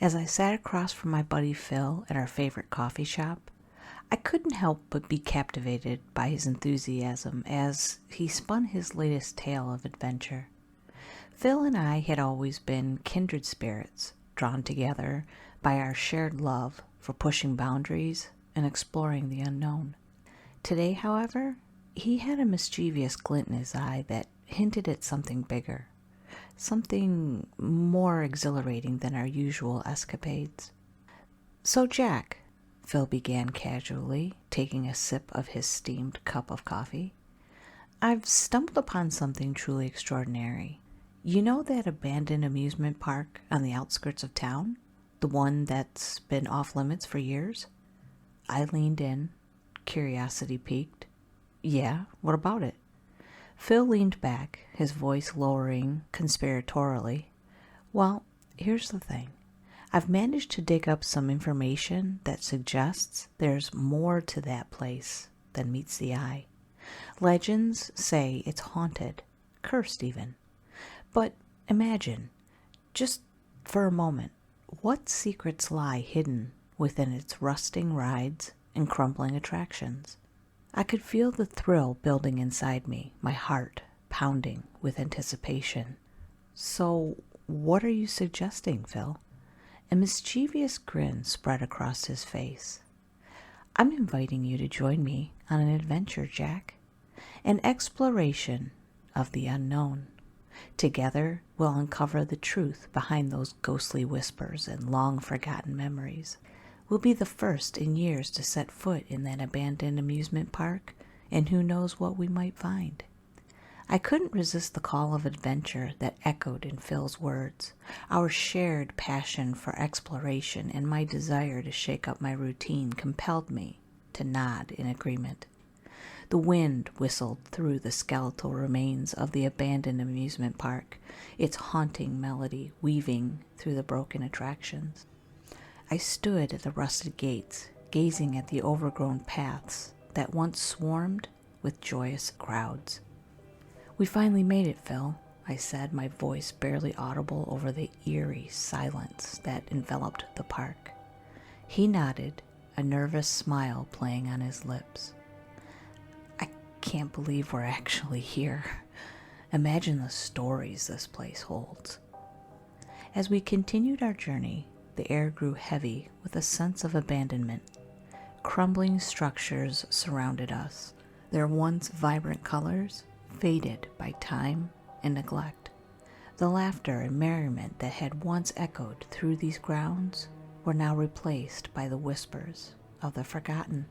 As I sat across from my buddy Phil at our favorite coffee shop, I couldn't help but be captivated by his enthusiasm as he spun his latest tale of adventure. Phil and I had always been kindred spirits, drawn together by our shared love for pushing boundaries and exploring the unknown. Today, however, he had a mischievous glint in his eye that hinted at something bigger, something more exhilarating than our usual escapades. "So, Jack," Phil began casually, taking a sip of his steamed cup of coffee, "I've stumbled upon something truly extraordinary. You know that abandoned amusement park on the outskirts of town? The one that's been off limits for years?" I leaned in, curiosity piqued. "Yeah, what about it?" Phil leaned back, his voice lowering conspiratorially. "Well, here's the thing. I've managed to dig up some information that suggests there's more to that place than meets the eye. Legends say it's haunted, cursed even. But imagine, just for a moment, what secrets lie hidden within its rusting rides and crumbling attractions. I could feel the thrill building inside me, my heart pounding with anticipation. "So, what are you suggesting, Phil?" A mischievous grin spread across his face. "I'm inviting you to join me on an adventure, Jack. An exploration of the unknown. Together, we'll uncover the truth behind those ghostly whispers and long-forgotten memories. We'll be the first in years to set foot in that abandoned amusement park, and who knows what we might find." I couldn't resist the call of adventure that echoed in Phil's words. Our shared passion for exploration and my desire to shake up my routine compelled me to nod in agreement. The wind whistled through the skeletal remains of the abandoned amusement park, its haunting melody weaving through the broken attractions. I stood at the rusted gates, gazing at the overgrown paths that once swarmed with joyous crowds. "We finally made it, Phil," I said, my voice barely audible over the eerie silence that enveloped the park. He nodded, a nervous smile playing on his lips. "I can't believe we're actually here. Imagine the stories this place holds." As we continued our journey, the air grew heavy with a sense of abandonment. Crumbling structures surrounded us, their once vibrant colors faded by time and neglect. The laughter and merriment that had once echoed through these grounds were now replaced by the whispers of the forgotten.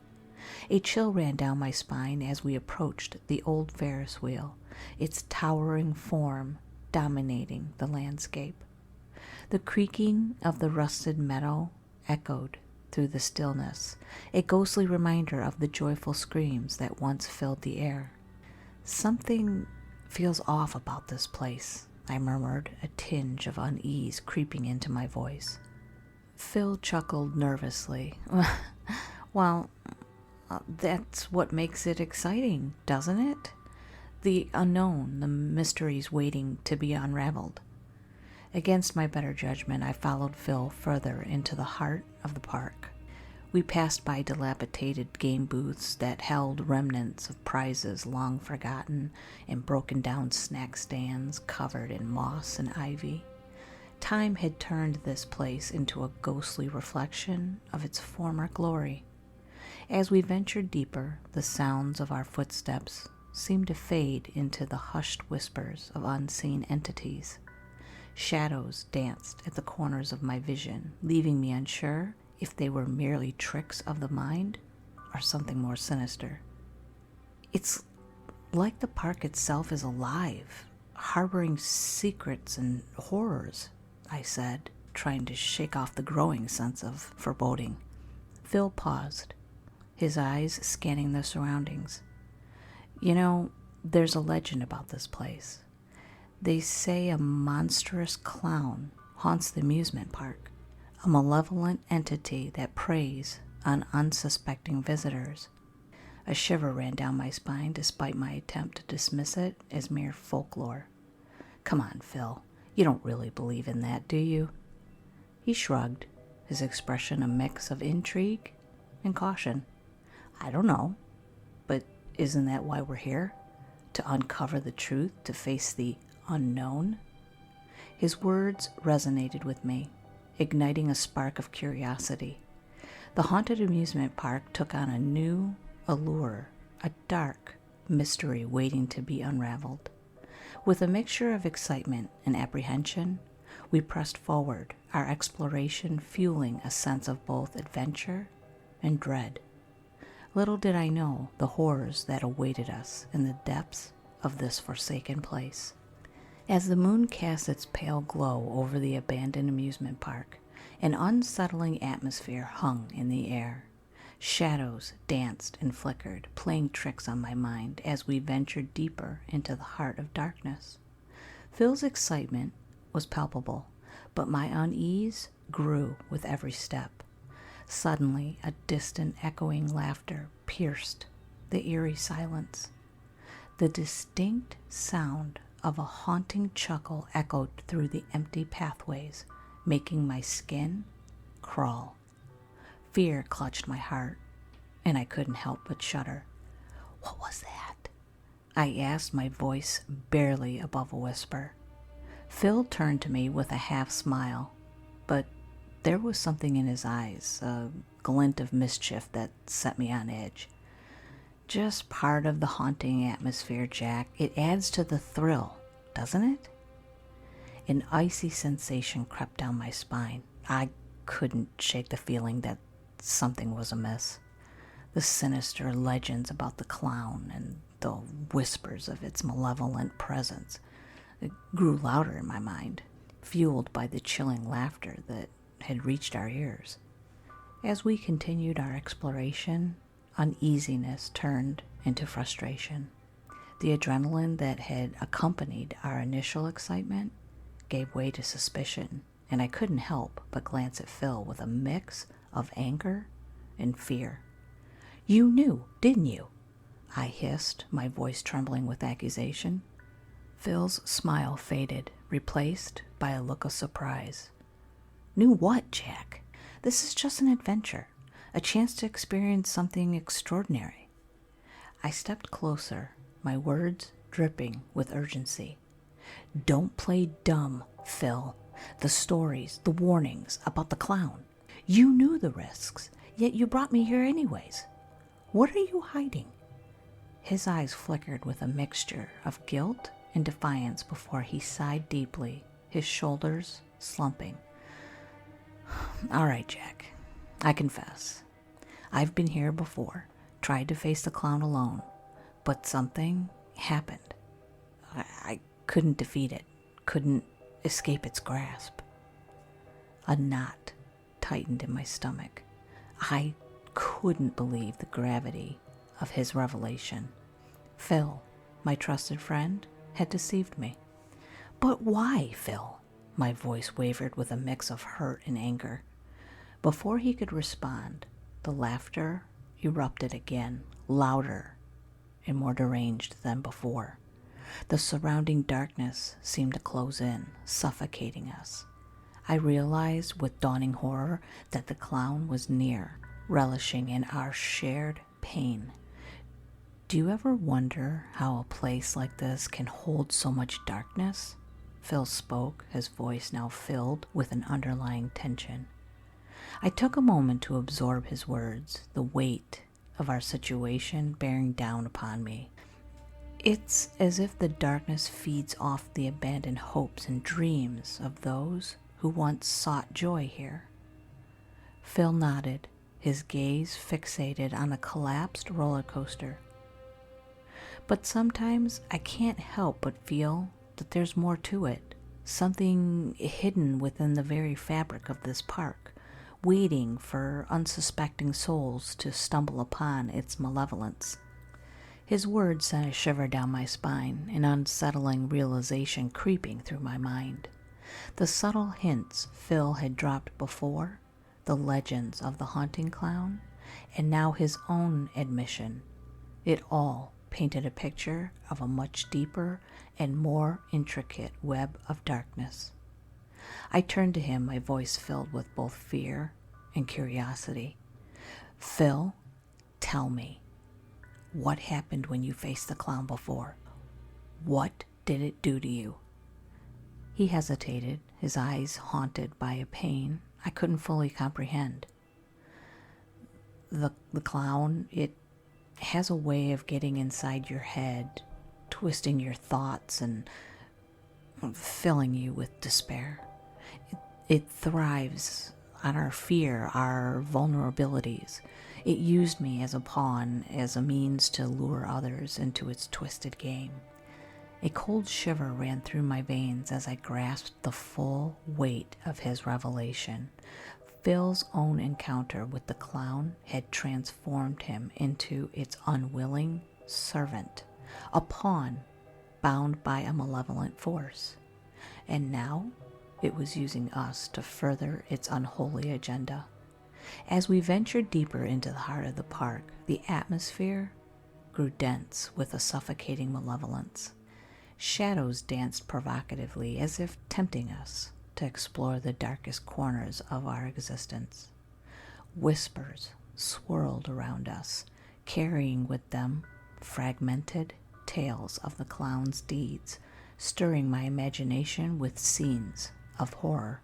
A chill ran down my spine as we approached the old Ferris wheel, its towering form dominating the landscape. The creaking of the rusted metal echoed through the stillness, a ghostly reminder of the joyful screams that once filled the air. "Something feels off about this place," I murmured, a tinge of unease creeping into my voice. Phil chuckled nervously. "Well, that's what makes it exciting, doesn't it? The unknown, the mysteries waiting to be unraveled." Against my better judgment, I followed Phil further into the heart of the park. We passed by dilapidated game booths that held remnants of prizes long forgotten and broken down snack stands covered in moss and ivy. Time had turned this place into a ghostly reflection of its former glory. As we ventured deeper, the sounds of our footsteps seemed to fade into the hushed whispers of unseen entities. Shadows danced at the corners of my vision, leaving me unsure if they were merely tricks of the mind or something more sinister. "It's like the park itself is alive, harboring secrets and horrors," I said, trying to shake off the growing sense of foreboding. Phil paused, his eyes scanning the surroundings. "You know, there's a legend about this place. They say a monstrous clown haunts the amusement park, a malevolent entity that preys on unsuspecting visitors." A shiver ran down my spine despite my attempt to dismiss it as mere folklore. "Come on, Phil. You don't really believe in that, do you?" He shrugged, his expression a mix of intrigue and caution. I don't know, but isn't that why we're here? To uncover the truth, to face the unknown? His words resonated with me, igniting a spark of curiosity. The haunted amusement park took on a new allure, a dark mystery waiting to be unraveled. With a mixture of excitement and apprehension, we pressed forward, our exploration fueling a sense of both adventure and dread. Little did I know the horrors that awaited us in the depths of this forsaken place. As the moon cast its pale glow over the abandoned amusement park, an unsettling atmosphere hung in the air. Shadows danced and flickered, playing tricks on my mind as we ventured deeper into the heart of darkness. Phil's excitement was palpable, but my unease grew with every step. Suddenly, a distant echoing laughter pierced the eerie silence. The distinct sound of a haunting chuckle echoed through the empty pathways, making my skin crawl. Fear clutched my heart, and I couldn't help but shudder. What was that? I asked, my voice barely above a whisper. Phil turned to me with a half smile, but there was something in his eyes, a glint of mischief that set me on edge. Just part of the haunting atmosphere, Jack. It adds to the thrill, doesn't it? An icy sensation crept down my spine. I couldn't shake the feeling that something was amiss. The sinister legends about the clown and the whispers of its malevolent presence grew louder in my mind, fueled by the chilling laughter that had reached our ears. As we continued our exploration, uneasiness turned into frustration. The adrenaline that had accompanied our initial excitement gave way to suspicion, and I couldn't help but glance at Phil with a mix of anger and fear. You knew, didn't you? I hissed, my voice trembling with accusation. Phil's smile faded, replaced by a look of surprise. Knew what, Jack? This is just an adventure, a chance to experience something extraordinary. I stepped closer, my words dripping with urgency. Don't play dumb, Phil. The stories, the warnings about the clown. You knew the risks, yet you brought me here anyways. What are you hiding? His eyes flickered with a mixture of guilt and defiance before he sighed deeply, his shoulders slumping. All right, Jack, I confess. I've been here before, tried to face the clown alone, but something happened. I couldn't defeat it, couldn't escape its grasp. A knot tightened in my stomach. I couldn't believe the gravity of his revelation. Phil, my trusted friend, had deceived me. But why, Phil? My voice wavered with a mix of hurt and anger. Before he could respond, the laughter erupted again, louder and more deranged than before. The surrounding darkness seemed to close in, suffocating us. I realized with dawning horror that the clown was near, relishing in our shared pain. Do you ever wonder how a place like this can hold so much darkness? Phil spoke, his voice now filled with an underlying tension. I took a moment to absorb his words, the weight of our situation bearing down upon me. It's as if the darkness feeds off the abandoned hopes and dreams of those who once sought joy here. Phil nodded, his gaze fixated on a collapsed roller coaster. But sometimes I can't help but feel that there's more to it, something hidden within the very fabric of this park, waiting for unsuspecting souls to stumble upon its malevolence. His words sent a shiver down my spine, an unsettling realization creeping through my mind. The subtle hints Phil had dropped before, the legends of the haunting clown, and now his own admission, it all painted a picture of a much deeper and more intricate web of darkness. I turned to him, my voice filled with both fear and curiosity. Phil, tell me, what happened when you faced the clown before? What did it do to you? He hesitated, his eyes haunted by a pain I couldn't fully comprehend. The clown, it has a way of getting inside your head, twisting your thoughts and filling you with despair. It thrives on our fear, our vulnerabilities. It used me as a pawn, as a means to lure others into its twisted game. A cold shiver ran through my veins as I grasped the full weight of his revelation. Phil's own encounter with the clown had transformed him into its unwilling servant, a pawn bound by a malevolent force. And now it was using us to further its unholy agenda. As we ventured deeper into the heart of the park, the atmosphere grew dense with a suffocating malevolence. Shadows danced provocatively as if tempting us to explore the darkest corners of our existence. Whispers swirled around us, carrying with them fragmented tales of the clown's deeds, stirring my imagination with scenes of horror.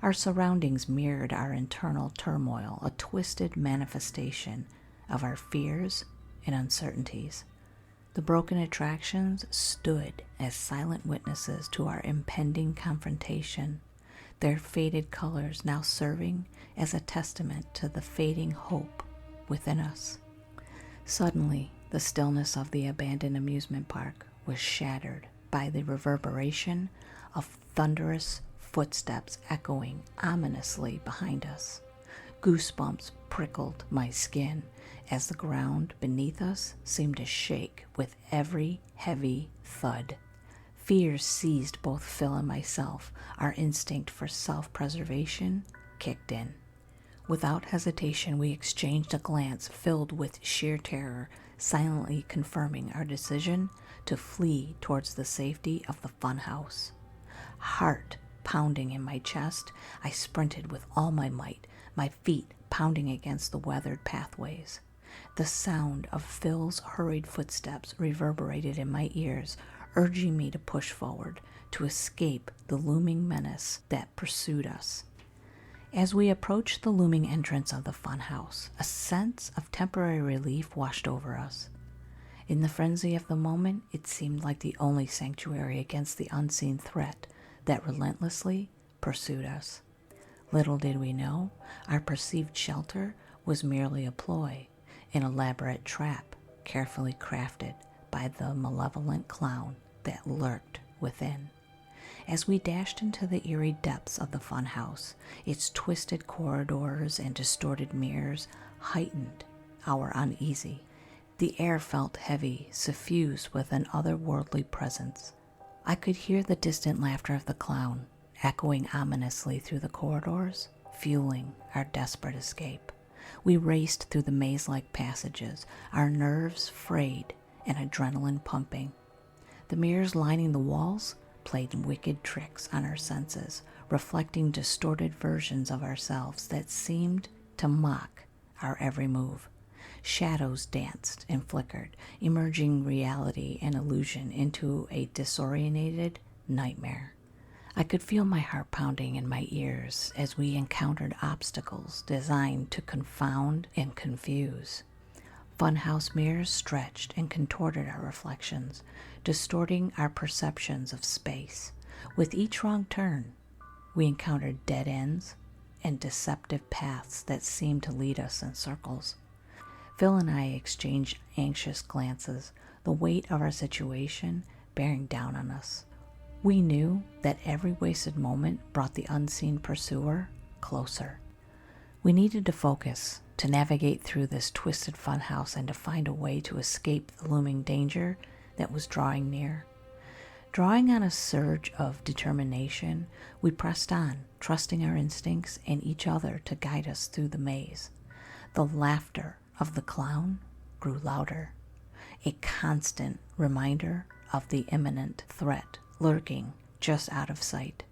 Our surroundings mirrored our internal turmoil, a twisted manifestation of our fears and uncertainties. The broken attractions stood as silent witnesses to our impending confrontation, their faded colors now serving as a testament to the fading hope within us. Suddenly, the stillness of the abandoned amusement park was shattered by the reverberation of thunderous footsteps echoing ominously behind us. Goosebumps prickled my skin as the ground beneath us seemed to shake with every heavy thud. Fear seized both Phil and myself. Our instinct for self-preservation kicked in. Without hesitation, we exchanged a glance filled with sheer terror, silently confirming our decision to flee towards the safety of the funhouse. Heart pounding in my chest, I sprinted with all my might, my feet pounding against the weathered pathways. The sound of Phil's hurried footsteps reverberated in my ears, urging me to push forward, to escape the looming menace that pursued us. As we approached the looming entrance of the funhouse, a sense of temporary relief washed over us. In the frenzy of the moment, it seemed like the only sanctuary against the unseen threat that relentlessly pursued us. Little did we know, our perceived shelter was merely a ploy, an elaborate trap carefully crafted by the malevolent clown that lurked within. As we dashed into the eerie depths of the funhouse, its twisted corridors and distorted mirrors heightened our uneasy. The air felt heavy, suffused with an otherworldly presence. I could hear the distant laughter of the clown, echoing ominously through the corridors, fueling our desperate escape. We raced through the maze-like passages, our nerves frayed and adrenaline pumping. The mirrors lining the walls played wicked tricks on our senses, reflecting distorted versions of ourselves that seemed to mock our every move. Shadows danced and flickered, emerging reality and illusion into a disoriented nightmare. I could feel my heart pounding in my ears as we encountered obstacles designed to confound and confuse. Funhouse mirrors stretched and contorted our reflections, distorting our perceptions of space. With each wrong turn, we encountered dead ends and deceptive paths that seemed to lead us in circles. Phil and I exchanged anxious glances, the weight of our situation bearing down on us. We knew that every wasted moment brought the unseen pursuer closer. We needed to focus, to navigate through this twisted funhouse and to find a way to escape the looming danger that was drawing near. Drawing on a surge of determination, we pressed on, trusting our instincts and each other to guide us through the maze. The laughter of the clown grew louder, a constant reminder of the imminent threat lurking just out of sight.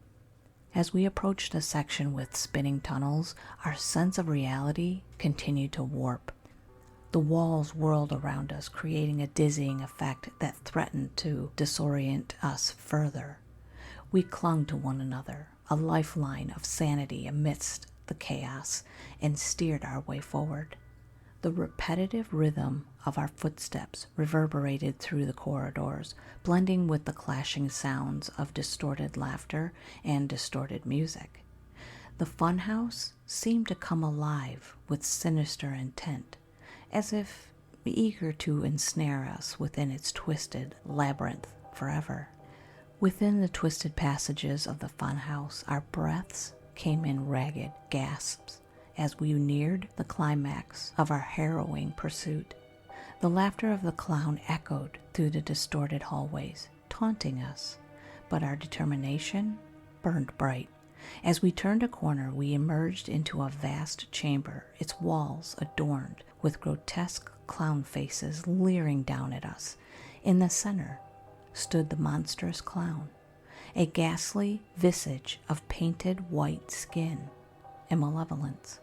As we approached a section with spinning tunnels, our sense of reality continued to warp. The walls whirled around us, creating a dizzying effect that threatened to disorient us further. We clung to one another, a lifeline of sanity amidst the chaos, and steered our way forward. The repetitive rhythm of our footsteps reverberated through the corridors, blending with the clashing sounds of distorted laughter and distorted music. The funhouse seemed to come alive with sinister intent, as if eager to ensnare us within its twisted labyrinth forever. Within the twisted passages of the funhouse, our breaths came in ragged gasps as we neared the climax of our harrowing pursuit. The laughter of the clown echoed through the distorted hallways, taunting us, but our determination burned bright. As we turned a corner, we emerged into a vast chamber, its walls adorned with grotesque clown faces leering down at us. In the center stood the monstrous clown, a ghastly visage of painted white skin and malevolence.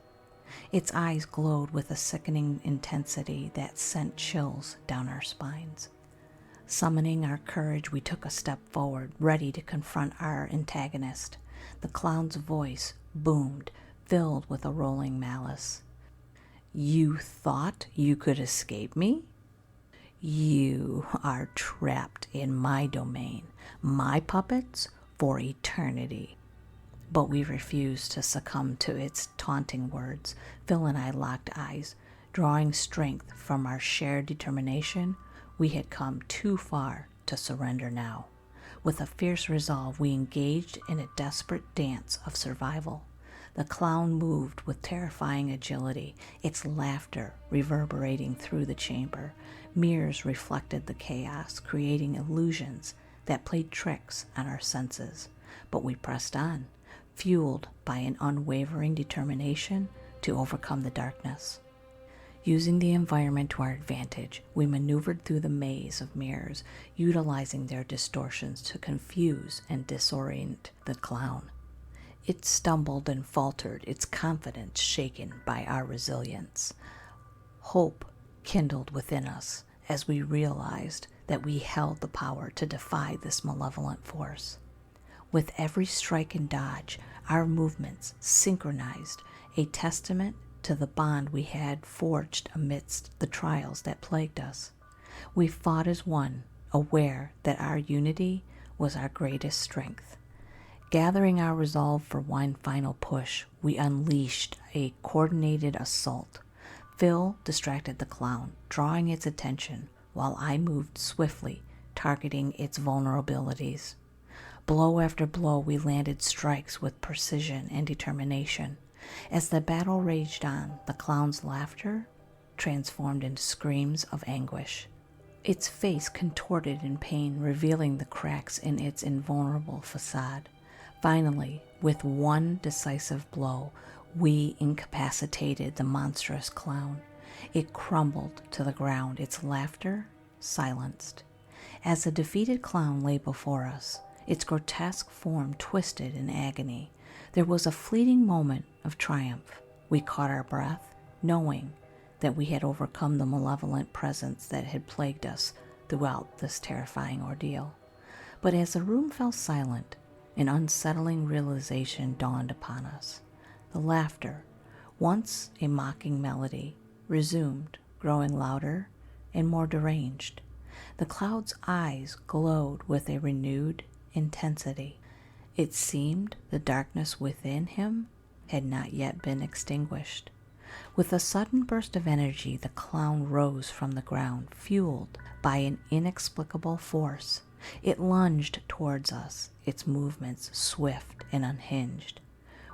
Its eyes glowed with a sickening intensity that sent chills down our spines. Summoning our courage, we took a step forward, ready to confront our antagonist. The clown's voice boomed, filled with a rolling malice. "You thought you could escape me? You are trapped in my domain, my puppets, for eternity." But we refused to succumb to its taunting words. Phil and I locked eyes. Drawing strength from our shared determination, we had come too far to surrender now. With a fierce resolve, we engaged in a desperate dance of survival. The clown moved with terrifying agility, its laughter reverberating through the chamber. Mirrors reflected the chaos, creating illusions that played tricks on our senses. But we pressed on, fueled by an unwavering determination to overcome the darkness. Using the environment to our advantage, we maneuvered through the maze of mirrors, utilizing their distortions to confuse and disorient the clown. It stumbled and faltered, its confidence shaken by our resilience. Hope kindled within us as we realized that we held the power to defy this malevolent force. With every strike and dodge, our movements synchronized, a testament to the bond we had forged amidst the trials that plagued us. We fought as one, aware that our unity was our greatest strength. Gathering our resolve for one final push, we unleashed a coordinated assault. Phil distracted the clown, drawing its attention, while I moved swiftly, targeting its vulnerabilities. Blow after blow, we landed strikes with precision and determination. As the battle raged on, the clown's laughter transformed into screams of anguish. Its face contorted in pain, revealing the cracks in its invulnerable facade. Finally, with one decisive blow, we incapacitated the monstrous clown. It crumbled to the ground, its laughter silenced. As the defeated clown lay before us, its grotesque form twisted in agony, there was a fleeting moment of triumph. We caught our breath, knowing that we had overcome the malevolent presence that had plagued us throughout this terrifying ordeal. But as the room fell silent, an unsettling realization dawned upon us. The laughter, once a mocking melody, resumed, growing louder and more deranged. The cloud's eyes glowed with a renewed intensity. It seemed the darkness within him had not yet been extinguished. With a sudden burst of energy, the clown rose from the ground, fueled by an inexplicable force. It lunged towards us, its movements swift and unhinged.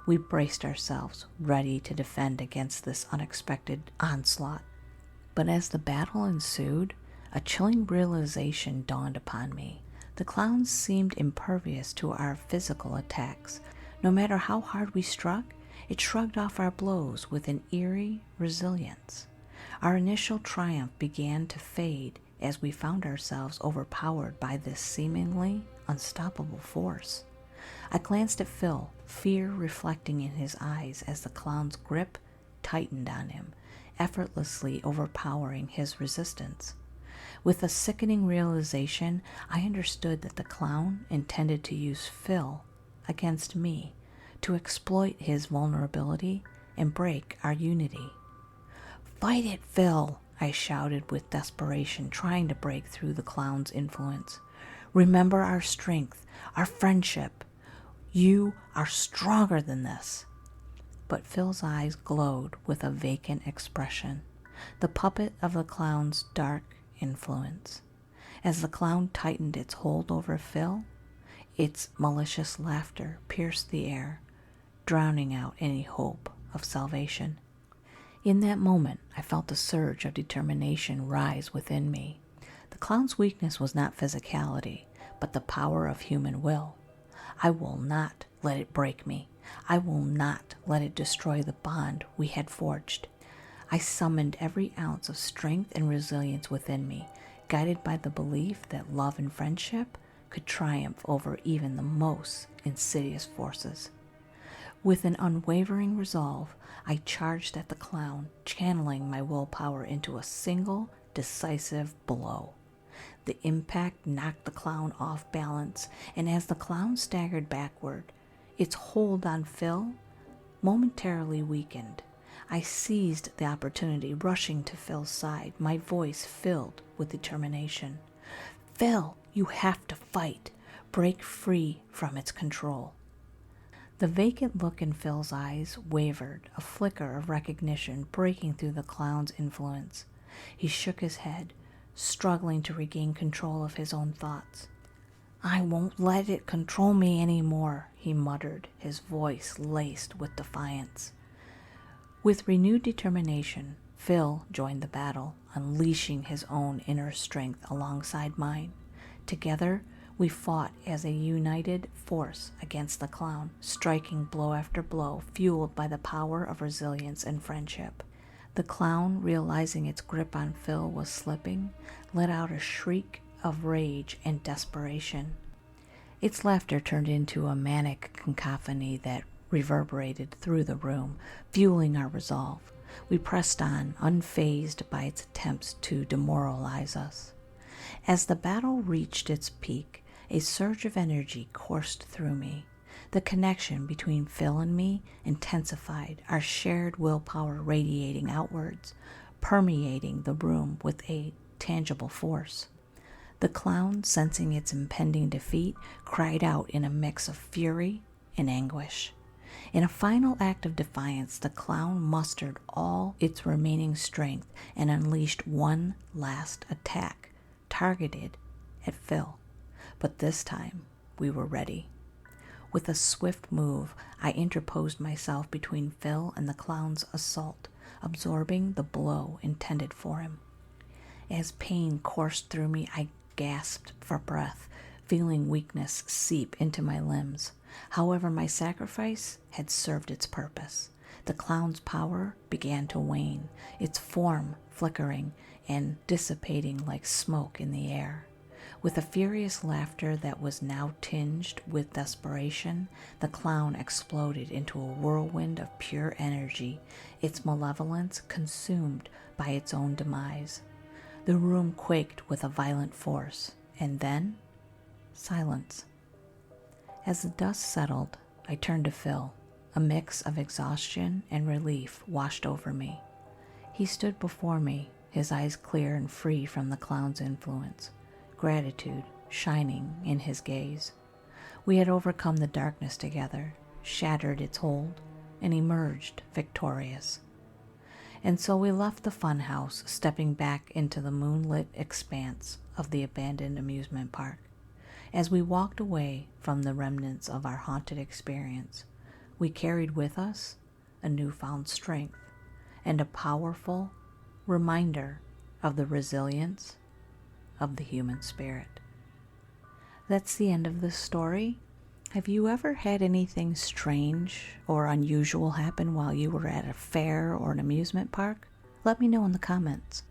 We braced ourselves, ready to defend against this unexpected onslaught. But as the battle ensued, a chilling realization dawned upon me. The clown seemed impervious to our physical attacks. No matter how hard we struck, it shrugged off our blows with an eerie resilience. Our initial triumph began to fade as we found ourselves overpowered by this seemingly unstoppable force. I glanced at Phil, fear reflecting in his eyes as the clown's grip tightened on him, effortlessly overpowering his resistance. With a sickening realization, I understood that the clown intended to use Phil against me, to exploit his vulnerability and break our unity. "Fight it, Phil!" I shouted with desperation, trying to break through the clown's influence. "Remember our strength, our friendship. You are stronger than this." But Phil's eyes glowed with a vacant expression, the puppet of the clown's dark influence. As the clown tightened its hold over Phil, its malicious laughter pierced the air, drowning out any hope of salvation. In that moment, I felt a surge of determination rise within me. The clown's weakness was not physicality, but the power of human will. I will not let it break me. I will not let it destroy the bond we had forged. I summoned every ounce of strength and resilience within me, guided by the belief that love and friendship could triumph over even the most insidious forces. With an unwavering resolve, I charged at the clown, channeling my willpower into a single, decisive blow. The impact knocked the clown off balance, and as the clown staggered backward, its hold on Phil momentarily weakened. I seized the opportunity, rushing to Phil's side, my voice filled with determination. "Phil, you have to fight. Break free from its control." The vacant look in Phil's eyes wavered, a flicker of recognition breaking through the clown's influence. He shook his head, struggling to regain control of his own thoughts. "I won't let it control me anymore," he muttered, his voice laced with defiance. With renewed determination, Phil joined the battle, unleashing his own inner strength alongside mine. Together, we fought as a united force against the clown, striking blow after blow, fueled by the power of resilience and friendship. The clown, realizing its grip on Phil was slipping, let out a shriek of rage and desperation. Its laughter turned into a manic cacophony that reverberated through the room, fueling our resolve. We pressed on, unfazed by its attempts to demoralize us. As the battle reached its peak, a surge of energy coursed through me. The connection between Phil and me intensified, our shared willpower radiating outwards, permeating the room with a tangible force. The clown, sensing its impending defeat, cried out in a mix of fury and anguish. In a final act of defiance, the clown mustered all its remaining strength and unleashed one last attack, targeted at Phil. But this time, we were ready. With a swift move, I interposed myself between Phil and the clown's assault, absorbing the blow intended for him. As pain coursed through me, I gasped for breath, feeling weakness seep into my limbs. However, my sacrifice had served its purpose. The clown's power began to wane, its form flickering and dissipating like smoke in the air. With a furious laughter that was now tinged with desperation, the clown exploded into a whirlwind of pure energy, its malevolence consumed by its own demise. The room quaked with a violent force, and then silence. As the dust settled, I turned to Phil. A mix of exhaustion and relief washed over me. He stood before me, his eyes clear and free from the clown's influence, gratitude shining in his gaze. We had overcome the darkness together, shattered its hold, and emerged victorious. And so we left the funhouse, stepping back into the moonlit expanse of the abandoned amusement park. As we walked away from the remnants of our haunted experience, we carried with us a newfound strength and a powerful reminder of the resilience of the human spirit. That's the end of this story. Have you ever had anything strange or unusual happen while you were at a fair or an amusement park? Let me know in the comments.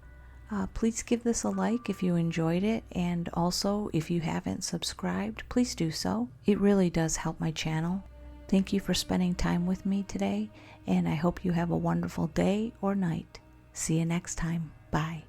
Please give this a like if you enjoyed it, and also if you haven't subscribed, please do so. It really does help my channel. Thank you for spending time with me today, and I hope you have a wonderful day or night. See you next time. Bye.